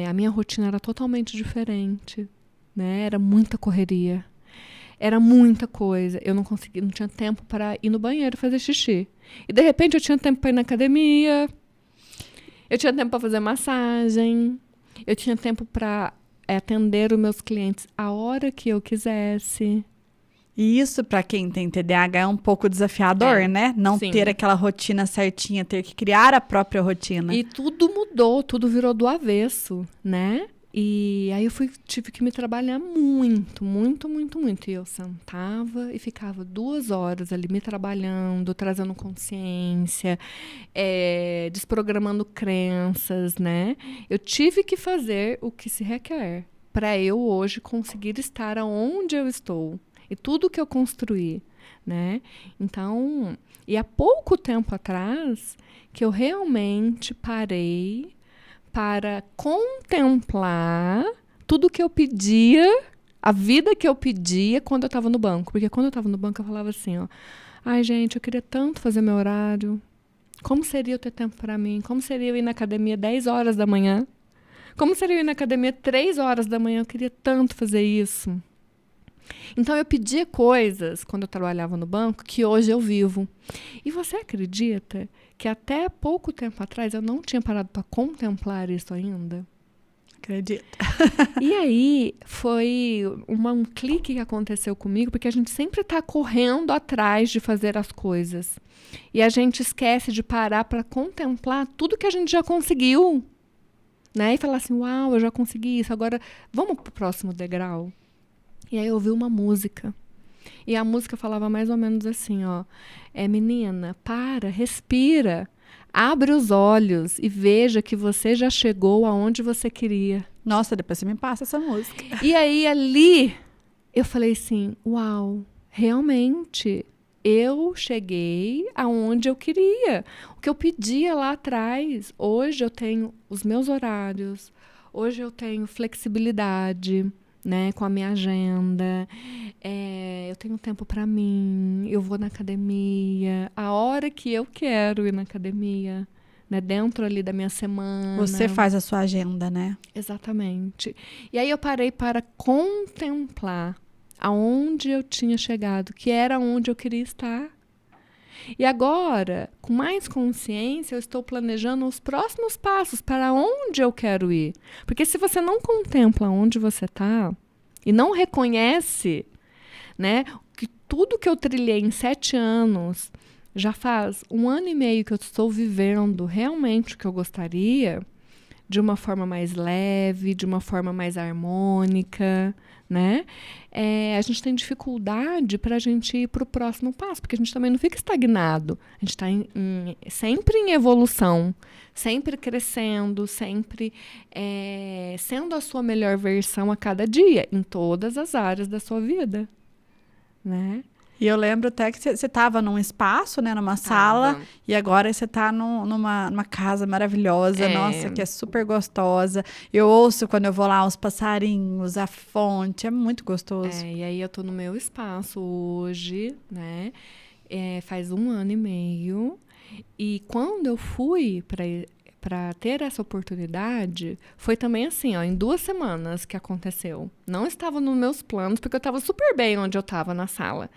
a minha rotina era totalmente diferente, né? Era muita correria. Era muita coisa. Eu não tinha tempo para ir no banheiro fazer xixi. E de repente eu tinha tempo para ir na academia. Eu tinha tempo para fazer massagem. Eu tinha tempo para atender os meus clientes a hora que eu quisesse. E isso, para quem tem TDAH, é um pouco desafiador, né? Não sim. ter aquela rotina certinha, ter que criar a própria rotina. E tudo mudou, tudo virou do avesso, né? E aí eu tive que me trabalhar muito, muito, muito, muito. E eu sentava e ficava 2 horas ali me trabalhando, trazendo consciência, desprogramando crenças, né? Eu tive que fazer o que se requer para eu hoje conseguir estar onde eu estou. E tudo que eu construí, né? Então, e há pouco tempo atrás que eu realmente parei para contemplar tudo que eu pedia, a vida que eu pedia quando eu estava no banco. Porque quando eu estava no banco eu falava assim, ó, ai gente, eu queria tanto fazer meu horário. Como seria eu ter tempo para mim? Como seria eu ir na academia 10 horas da manhã? Como seria eu ir na academia 3 horas da manhã? Eu queria tanto fazer isso. Então, eu pedia coisas, quando eu trabalhava no banco, que hoje eu vivo. E você acredita que até pouco tempo atrás eu não tinha parado para contemplar isso ainda? Acredito. E aí, foi um clique que aconteceu comigo, porque a gente sempre está correndo atrás de fazer as coisas. E a gente esquece de parar para contemplar tudo que a gente já conseguiu. Né? E falar assim, uau, eu já consegui isso, agora vamos para o próximo degrau? E aí eu ouvi uma música. E a música falava mais ou menos assim, ó. Menina, para, respira. Abre os olhos e veja que você já chegou aonde você queria. Nossa, depois você me passa essa música. E aí ali, eu falei assim, uau, realmente, eu cheguei aonde eu queria. O que eu pedia lá atrás. Hoje eu tenho os meus horários. Hoje eu tenho flexibilidade, né, com a minha agenda, eu tenho tempo para mim, eu vou na academia, a hora que eu quero ir na academia, né, dentro ali da minha semana. Você faz a sua agenda, né? Exatamente. E aí eu parei para contemplar aonde eu tinha chegado, que era onde eu queria estar. E agora, com mais consciência, eu estou planejando os próximos passos para onde eu quero ir. Porque se você não contempla onde você está e não reconhece, né, que tudo que eu trilhei em 7 anos, já faz 1 ano e meio que eu estou vivendo realmente o que eu gostaria, de uma forma mais leve, de uma forma mais harmônica, né? A gente tem dificuldade para a gente ir para o próximo passo, porque a gente também não fica estagnado. A gente está sempre em evolução, sempre crescendo, sempre sendo a sua melhor versão a cada dia, em todas as áreas da sua vida, né? E eu lembro até que você estava num espaço, né, numa sala, e agora você está numa casa maravilhosa, nossa, que é super gostosa. Eu ouço quando eu vou lá os passarinhos, a fonte, é muito gostoso. E aí eu tô no meu espaço hoje, né, faz 1 ano e meio, e quando eu fui para ter essa oportunidade, foi também assim, ó, em 2 semanas que aconteceu. Não estava nos meus planos, porque eu estava super bem onde eu estava na sala.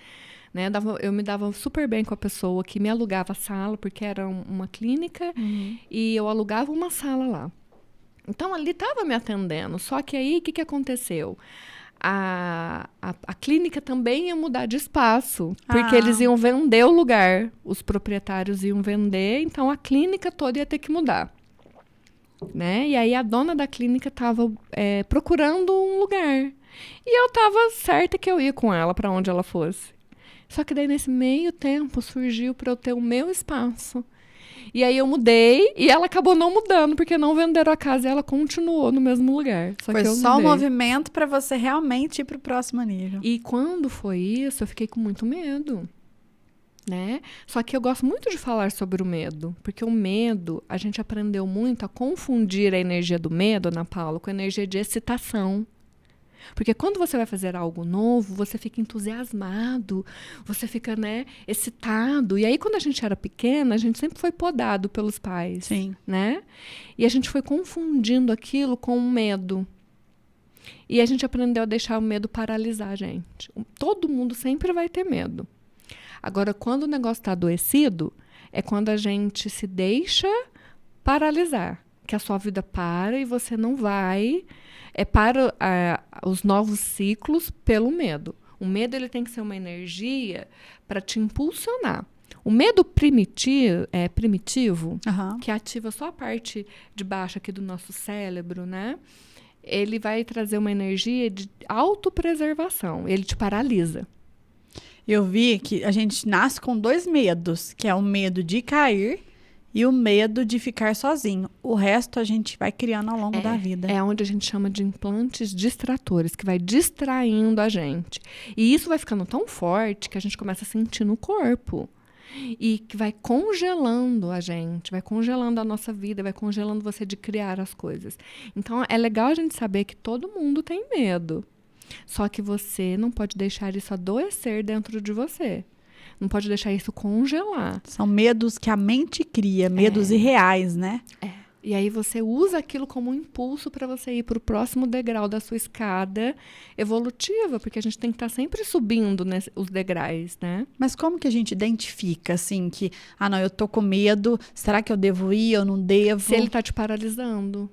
Né? Eu me dava super bem com a pessoa que me alugava a sala, porque era uma clínica, e eu alugava uma sala lá. Então, ali estava me atendendo. Só que aí, o que aconteceu? A clínica também ia mudar de espaço, porque eles iam vender o lugar. Os proprietários iam vender, então a clínica toda ia ter que mudar. Né? E aí a dona da clínica estava procurando um lugar. E eu estava certa que eu ia com ela para onde ela fosse. Só que daí, nesse meio tempo, surgiu para eu ter o meu espaço. E aí eu mudei e ela acabou não mudando, porque não venderam a casa e ela continuou no mesmo lugar. Foi só um movimento para você realmente ir para o próximo nível. E quando foi isso, eu fiquei com muito medo. Né? Só que eu gosto muito de falar sobre o medo, porque o medo, a gente aprendeu muito a confundir a energia do medo, Ana Paula, com a energia de excitação. Porque quando você vai fazer algo novo, você fica entusiasmado, você fica, né, excitado. E aí, quando a gente era pequena, a gente sempre foi podado pelos pais. Sim. Né? E a gente foi confundindo aquilo com o medo. E a gente aprendeu a deixar o medo paralisar a gente. Todo mundo sempre vai ter medo. Agora, quando o negócio está adoecido, é quando a gente se deixa paralisar. Que a sua vida para e você não vai... para os novos ciclos pelo medo. O medo, ele tem que ser uma energia para te impulsionar. O medo primitivo, que ativa só a parte de baixo aqui do nosso cérebro, né? Ele vai trazer uma energia de autopreservação. Ele te paralisa. Eu vi que a gente nasce com 2 medos, que é o medo de cair e o medo de ficar sozinho. O resto a gente vai criando ao longo da vida. É onde a gente chama de implantes distratores, que vai distraindo a gente. E isso vai ficando tão forte que a gente começa a sentir no corpo. E que vai congelando a gente, vai congelando a nossa vida, vai congelando você de criar as coisas. Então, é legal a gente saber que todo mundo tem medo. Só que você não pode deixar isso adoecer dentro de você. Não pode deixar isso congelar. São medos que a mente cria, medos irreais, né? E aí você usa aquilo como um impulso para você ir para o próximo degrau da sua escada evolutiva, porque a gente tem que estar sempre subindo os degraus, né? Mas como que a gente identifica, assim, que, não, eu tô com medo, será que eu devo ir, eu não devo? Se ele tá te paralisando.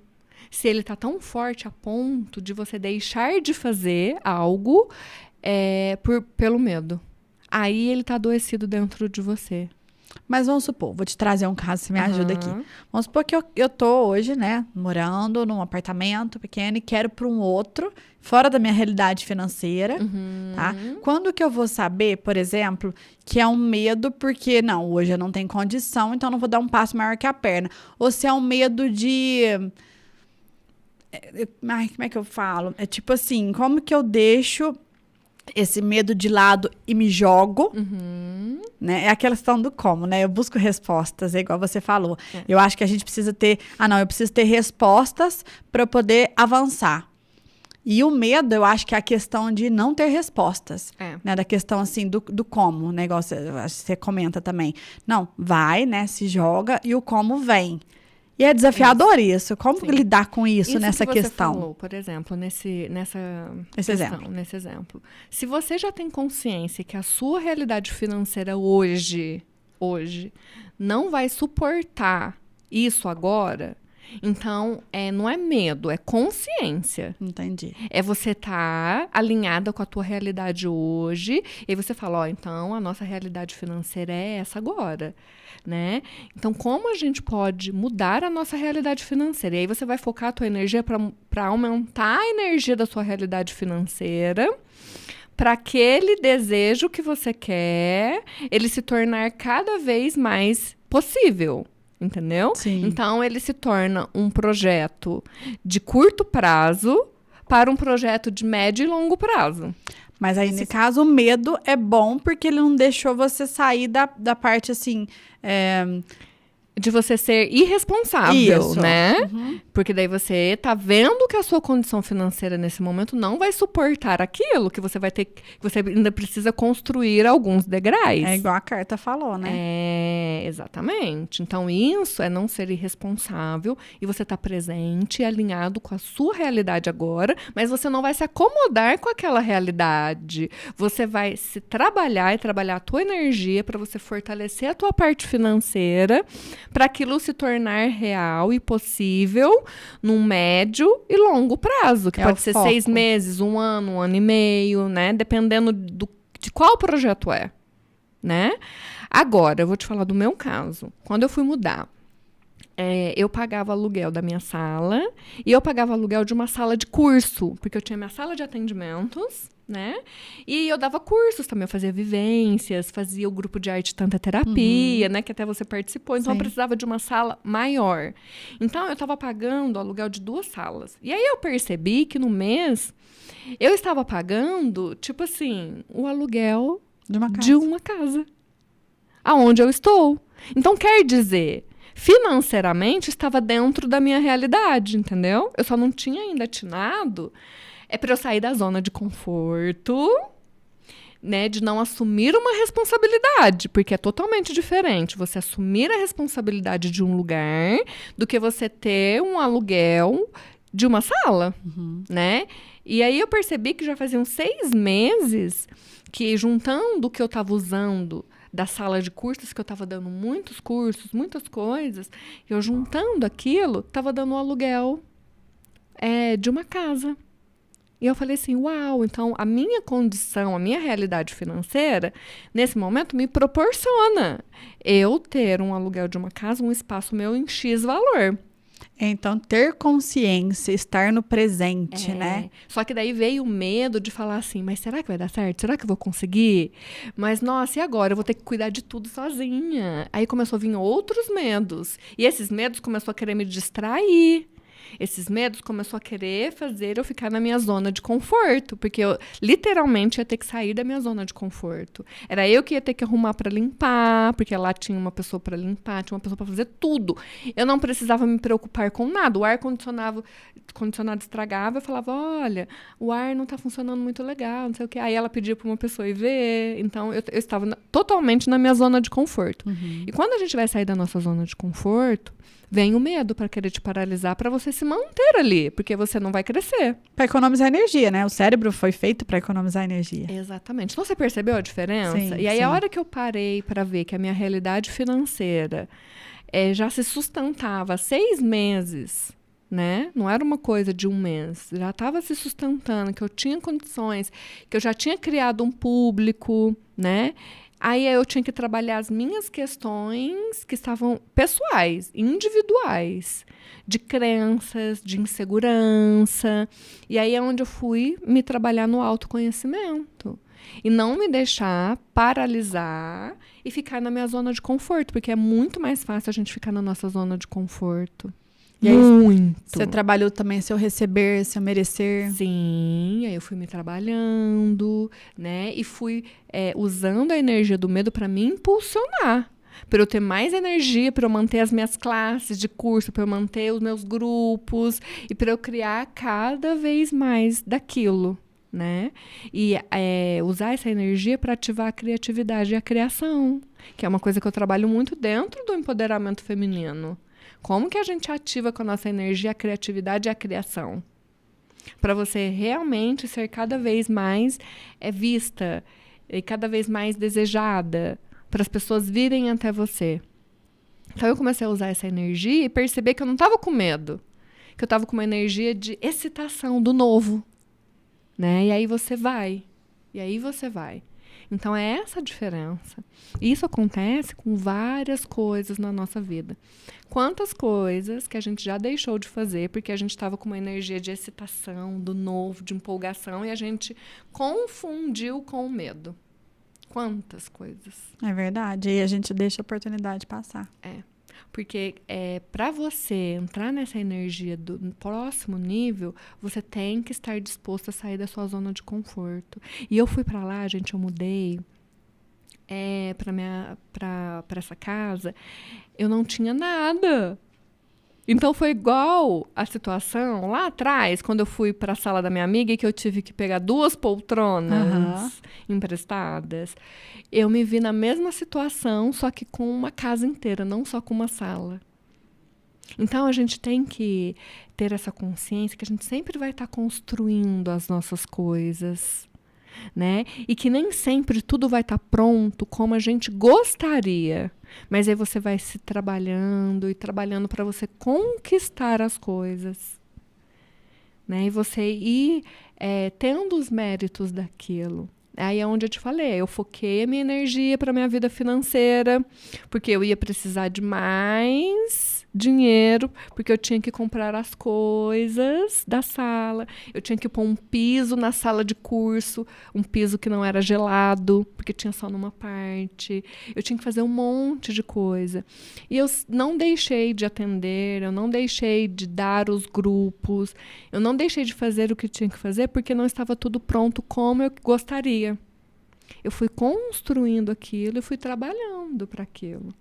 Se ele tá tão forte a ponto de você deixar de fazer algo pelo medo. Aí ele tá adoecido dentro de você. Mas vamos supor, vou te trazer um caso, você me ajuda aqui. Vamos supor que eu tô hoje, né, morando num apartamento pequeno e quero para um outro, fora da minha realidade financeira, tá? Quando que eu vou saber, por exemplo, que é um medo porque, não, hoje eu não tenho condição, então não vou dar um passo maior que a perna. Ou se é um medo de... como é que eu falo? É tipo assim, como que eu deixo esse medo de lado e me jogo, né? É aquela questão do como, né? Eu busco respostas, é igual você falou. Eu acho que a gente precisa ter... eu preciso ter respostas para eu poder avançar. E o medo, eu acho que é a questão de não ter respostas. Né? Da questão, assim, do como, né? Igual você comenta também. Não, vai, né? Se joga e o como vem. E é desafiador isso. Como lidar com isso nessa que você questão? Falou, por exemplo, nesse exemplo. Se você já tem consciência que a sua realidade financeira hoje não vai suportar isso agora, então não é medo, é consciência. Entendi. É você estar alinhada com a tua realidade hoje, e aí você fala, então a nossa realidade financeira é essa agora. Né? Então, como a gente pode mudar a nossa realidade financeira? E aí você vai focar a tua energia para aumentar a energia da sua realidade financeira, para aquele desejo que você quer, ele se tornar cada vez mais possível. Entendeu? Sim. Então, ele se torna um projeto de curto prazo para um projeto de médio e longo prazo. Mas aí, nesse caso, o medo é bom porque ele não deixou você sair da parte, assim... De você ser irresponsável, né? Porque daí você tá vendo que a sua condição financeira nesse momento não vai suportar aquilo, que você vai ter... Você ainda precisa construir alguns degraus. É igual a carta falou, né? Exatamente. Então, isso é não ser irresponsável e você tá presente e alinhado com a sua realidade agora, mas você não vai se acomodar com aquela realidade. Você vai se trabalhar e trabalhar a tua energia para você fortalecer a tua parte financeira, para aquilo se tornar real e possível num médio e longo prazo, que pode ser foco. 6 meses, 1 ano e meio, né? Dependendo de qual projeto é, né? Agora, eu vou te falar do meu caso. Quando eu fui mudar, eu pagava aluguel da minha sala e eu pagava aluguel de uma sala de curso, porque eu tinha minha sala de atendimentos, né? E eu dava cursos também, eu fazia vivências, fazia o grupo de arte tanta terapia, né? Que até você participou, então eu precisava de uma sala maior. Então, eu estava pagando o aluguel de 2 salas. E aí eu percebi que no mês eu estava pagando, tipo assim, o aluguel de uma casa. Aonde eu estou. Então, quer dizer, financeiramente estava dentro da minha realidade, entendeu? Eu só não tinha ainda atinado para eu sair da zona de conforto, né, de não assumir uma responsabilidade, porque é totalmente diferente você assumir a responsabilidade de um lugar do que você ter um aluguel de uma sala, né? E aí eu percebi que já faziam 6 meses que, juntando o que eu estava usando da sala de cursos, que eu estava dando muitos cursos, muitas coisas, eu juntando aquilo, estava dando um aluguel de uma casa. E eu falei assim, uau, então a minha condição, a minha realidade financeira, nesse momento, me proporciona eu ter um aluguel de uma casa, um espaço meu em X valor. Então, ter consciência, estar no presente, né? Só que daí veio o medo de falar assim, mas será que vai dar certo? Será que eu vou conseguir? Mas, nossa, e agora? Eu vou ter que cuidar de tudo sozinha. Aí começou a vir outros medos. E esses medos começou a querer me distrair. Esses medos começou a querer fazer eu ficar na minha zona de conforto, porque eu literalmente ia ter que sair da minha zona de conforto. Era eu que ia ter que arrumar para limpar, porque lá tinha uma pessoa para limpar, tinha uma pessoa para fazer tudo. Eu não precisava me preocupar com nada. O ar-condicionado estragava, eu falava, olha, o ar não está funcionando muito legal, não sei o quê. Aí ela pedia para uma pessoa ir ver. Então, eu estava totalmente na minha zona de conforto. E quando a gente vai sair da nossa zona de conforto, vem o medo para querer te paralisar, para você se manter ali, porque você não vai crescer. Para economizar energia, né? O cérebro foi feito para economizar energia. Exatamente. Então, você percebeu a diferença? Sim, e aí, sim. a hora que eu parei para ver que a minha realidade financeira já se sustentava há 6 meses, né? Não era uma coisa de 1 mês. Já estava se sustentando, que eu tinha condições, que eu já tinha criado um público, né? Aí eu tinha que trabalhar as minhas questões que estavam pessoais, individuais, de crenças, de insegurança. E aí é onde eu fui me trabalhar no autoconhecimento. E não me deixar paralisar e ficar na minha zona de conforto, porque é muito mais fácil a gente ficar na nossa zona de conforto. E aí, muito. Você trabalhou também seu receber, seu merecer. Sim, aí eu fui me trabalhando, né? E fui usando a energia do medo para me impulsionar. Para eu ter mais energia, para eu manter as minhas classes de curso, para eu manter os meus grupos e para eu criar cada vez mais daquilo, né? E usar essa energia para ativar a criatividade e a criação, que é uma coisa que eu trabalho muito dentro do empoderamento feminino. Como que a gente ativa com a nossa energia a criatividade e a criação? Para você realmente ser cada vez mais vista e cada vez mais desejada, para as pessoas virem até você. Então eu comecei a usar essa energia e perceber que eu não estava com medo, que eu estava com uma energia de excitação do novo, né? E aí você vai. Então, é essa a diferença. Isso acontece com várias coisas na nossa vida. Quantas coisas que a gente já deixou de fazer porque a gente estava com uma energia de excitação, do novo, de empolgação, e a gente confundiu com o medo. Quantas coisas. É verdade. E a gente deixa a oportunidade passar. Porque para você entrar nessa energia do próximo nível, você tem que estar disposto a sair da sua zona de conforto. E eu fui para lá, gente, eu mudei para essa casa, eu não tinha nada. Então foi igual a situação lá atrás, quando eu fui para a sala da minha amiga e que eu tive que pegar 2 poltronas emprestadas. Eu me vi na mesma situação, só que com uma casa inteira, não só com uma sala. Então a gente tem que ter essa consciência que a gente sempre vai estar construindo as nossas coisas. né? E que nem sempre tudo vai estar pronto como a gente gostaria. Mas aí você vai se trabalhando e trabalhando para você conquistar as coisas, né? E você ir tendo os méritos daquilo. Aí é onde eu te falei, eu foquei a minha energia para minha vida financeira, porque eu ia precisar de mais dinheiro, porque eu tinha que comprar as coisas da sala, eu tinha que pôr um piso na sala de curso, um piso que não era gelado, porque tinha só numa parte, eu tinha que fazer um monte de coisa. E eu não deixei de atender, eu não deixei de dar os grupos, eu não deixei de fazer o que tinha que fazer, porque não estava tudo pronto como eu gostaria. Eu fui construindo aquilo e fui trabalhando para aquilo.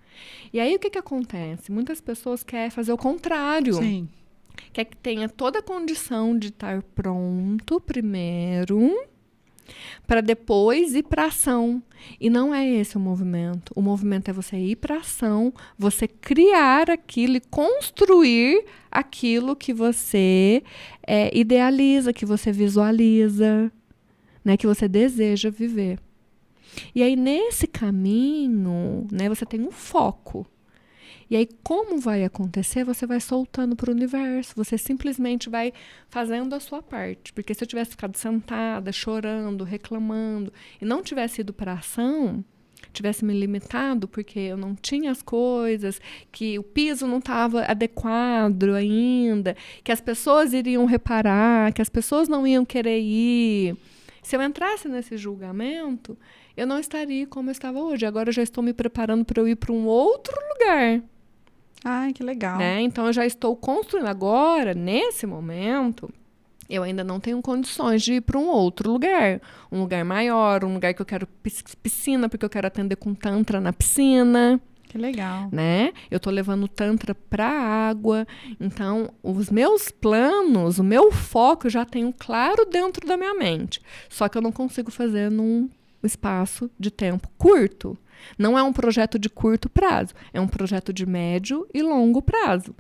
E aí o que acontece? Muitas pessoas querem fazer o contrário. Sim. Quer que tenha toda a condição de estar pronto primeiro, para depois ir para ação. E não é esse o movimento. O movimento é você ir para ação, você criar aquilo e construir aquilo que você idealiza, que você visualiza, né, que você deseja viver. E aí, nesse caminho, né, você tem um foco. E aí, como vai acontecer? Você vai soltando para o universo. Você simplesmente vai fazendo a sua parte. Porque se eu tivesse ficado sentada, chorando, reclamando, e não tivesse ido para a ação, tivesse me limitado porque eu não tinha as coisas, que o piso não estava adequado ainda, que as pessoas iriam reparar, que as pessoas não iam querer ir. Se eu entrasse nesse julgamento, eu não estaria como eu estava hoje. Agora eu já estou me preparando para eu ir para um outro lugar. Ai, que legal. Né? Então eu já estou construindo. Agora, nesse momento, eu ainda não tenho condições de ir para um outro lugar. Um lugar maior, um lugar que eu quero piscina, porque eu quero atender com tantra na piscina. Que legal. Né? Eu estou levando o tantra para a água. Então, os meus planos, o meu foco eu já tenho claro dentro da minha mente. Só que eu não consigo fazer num espaço de tempo curto. Não é um projeto de curto prazo, é um projeto de médio e longo prazo.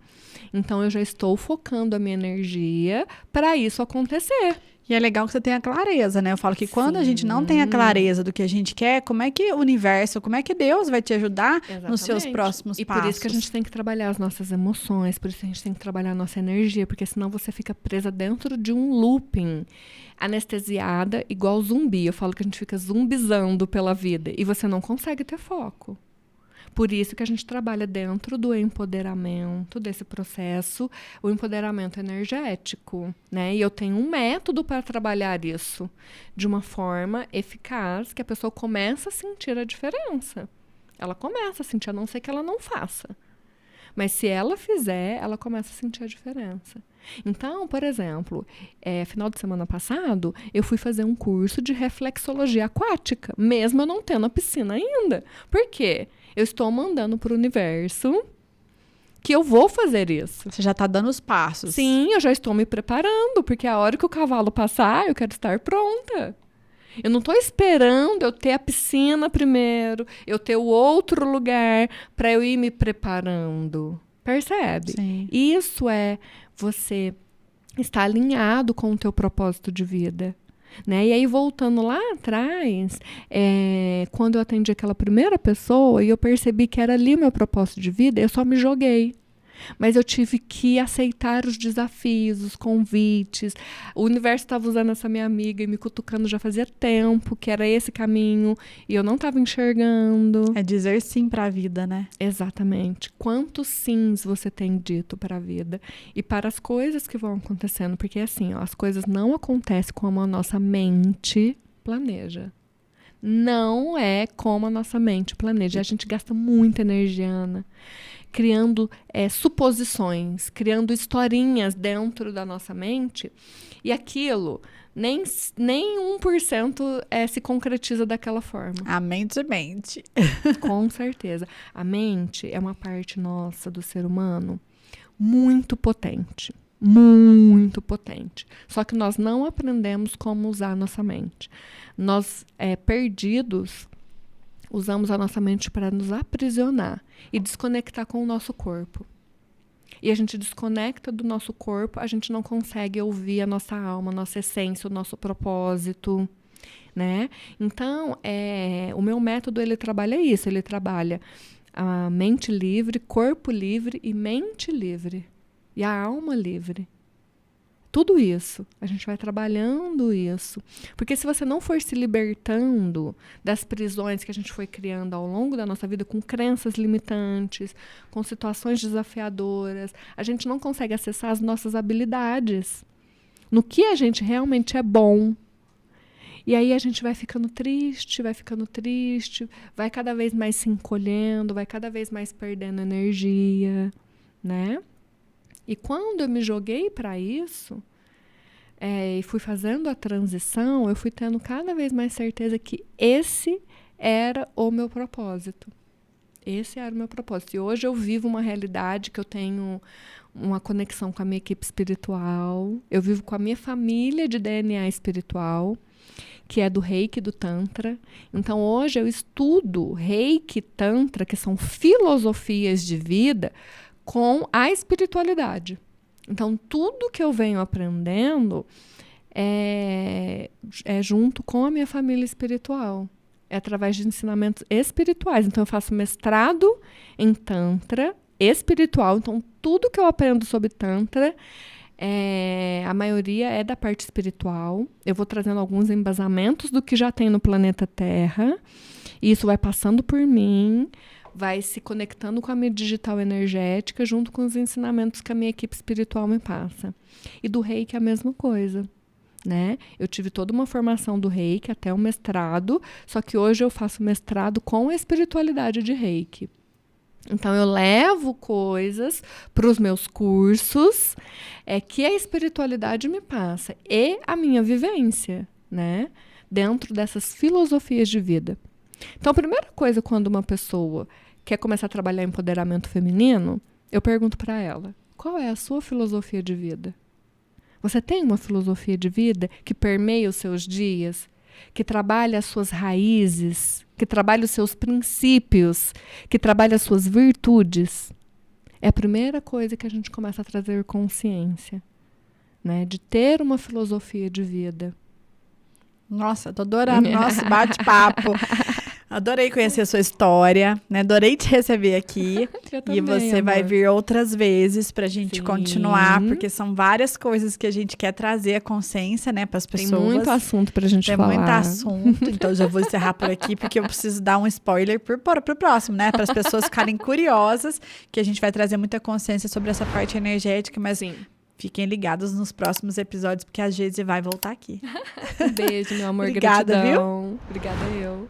Então, eu já estou focando a minha energia para isso acontecer. E é legal que você tenha clareza, né? Eu falo que quando a gente não tem a clareza do que a gente quer, como é que o universo, como é que Deus vai te ajudar nos seus próximos passos? E por isso que a gente tem que trabalhar as nossas emoções, por isso que a gente tem que trabalhar a nossa energia, porque senão você fica presa dentro de um looping, anestesiada, igual zumbi. Eu falo que a gente fica zumbizando pela vida e você não consegue ter foco. Por isso que a gente trabalha dentro do empoderamento, desse processo, o empoderamento energético, né? E eu tenho um método para trabalhar isso de uma forma eficaz, que a pessoa começa a sentir a diferença. Ela começa a sentir, a não ser que ela não faça. Mas se ela fizer, ela começa a sentir a diferença. Então, por exemplo, final de semana passado, eu fui fazer um curso de reflexologia aquática, mesmo eu não tendo a piscina ainda. Por quê? Eu estou mandando para o universo que eu vou fazer isso. Você já está dando os passos. Sim, eu já estou me preparando, porque a hora que o cavalo passar, eu quero estar pronta. Eu não estou esperando eu ter a piscina primeiro, eu ter o outro lugar para eu ir me preparando. Percebe? Sim. Isso é você estar alinhado com o teu propósito de vida. Né? E aí, voltando lá atrás, quando eu atendi aquela primeira pessoa e eu percebi que era ali o meu propósito de vida, eu só me joguei. Mas eu tive que aceitar os desafios, os convites. O universo estava usando essa minha amiga e me cutucando já fazia tempo, que era esse caminho, e eu não estava enxergando. É dizer sim para a vida, né? Exatamente. Quantos sims você tem dito para a vida e para as coisas que vão acontecendo? Porque assim, ó, as coisas não acontecem como a nossa mente planeja. Não é como a nossa mente planeja. A gente gasta muita energia, Ana, criando suposições, criando historinhas dentro da nossa mente, e aquilo nem 1% se concretiza daquela forma. A mente mente. Com certeza. A mente é uma parte nossa do ser humano muito potente. Muito potente. Só que nós não aprendemos como usar a nossa mente. Nós, perdidos, usamos a nossa mente para nos aprisionar e desconectar com o nosso corpo. E a gente desconecta do nosso corpo, a gente não consegue ouvir a nossa alma, a nossa essência, o nosso propósito. né? Então, o meu método, ele trabalha isso, ele trabalha a mente livre, corpo livre e mente livre. E a alma livre. Tudo isso. A gente vai trabalhando isso. Porque se você não for se libertando das prisões que a gente foi criando ao longo da nossa vida, com crenças limitantes, com situações desafiadoras, a gente não consegue acessar as nossas habilidades. No que a gente realmente é bom. E aí a gente vai ficando triste, vai cada vez mais se encolhendo, vai cada vez mais perdendo energia, né? E quando eu me joguei para isso, e fui fazendo a transição, eu fui tendo cada vez mais certeza que esse era o meu propósito. Esse era o meu propósito. E hoje eu vivo uma realidade que eu tenho uma conexão com a minha equipe espiritual, eu vivo com a minha família de DNA espiritual, que é do Reiki e do Tantra. Então, hoje eu estudo Reiki e Tantra, que são filosofias de vida, com a espiritualidade. Então, tudo que eu venho aprendendo é junto com a minha família espiritual. É através de ensinamentos espirituais. Então, eu faço mestrado em Tantra espiritual. Então, tudo que eu aprendo sobre Tantra, a maioria é da parte espiritual. Eu vou trazendo alguns embasamentos do que já tem no planeta Terra. E isso vai passando por mim, vai se conectando com a minha digital energética, junto com os ensinamentos que a minha equipe espiritual me passa. E do Reiki é a mesma coisa, né? Eu tive toda uma formação do Reiki, até o mestrado, só que hoje eu faço mestrado com a espiritualidade de Reiki. Então, eu levo coisas para os meus cursos que a espiritualidade me passa e a minha vivência, né? Dentro dessas filosofias de vida. Então, a primeira coisa, quando uma pessoa quer começar a trabalhar empoderamento feminino, eu pergunto para ela, qual é a sua filosofia de vida? Você tem uma filosofia de vida que permeia os seus dias, que trabalha as suas raízes, que trabalha os seus princípios, que trabalha as suas virtudes? É a primeira coisa que a gente começa a trazer consciência, né? De ter uma filosofia de vida. Nossa, tô adorando o nosso bate-papo. Adorei conhecer a sua história, né? Adorei te receber aqui. Eu também, e você vai vir outras vezes pra gente continuar, porque são várias coisas que a gente quer trazer a consciência, né, pras pessoas. Tem muito assunto pra gente falar. Tem muito assunto, então já vou encerrar por aqui, porque eu preciso dar um spoiler pro próximo, né? Para as pessoas ficarem curiosas, que a gente vai trazer muita consciência sobre essa parte energética, mas fiquem ligados nos próximos episódios, porque a Geise vai voltar aqui. Um beijo, meu amor. Obrigada, gratidão. Viu? Obrigada eu.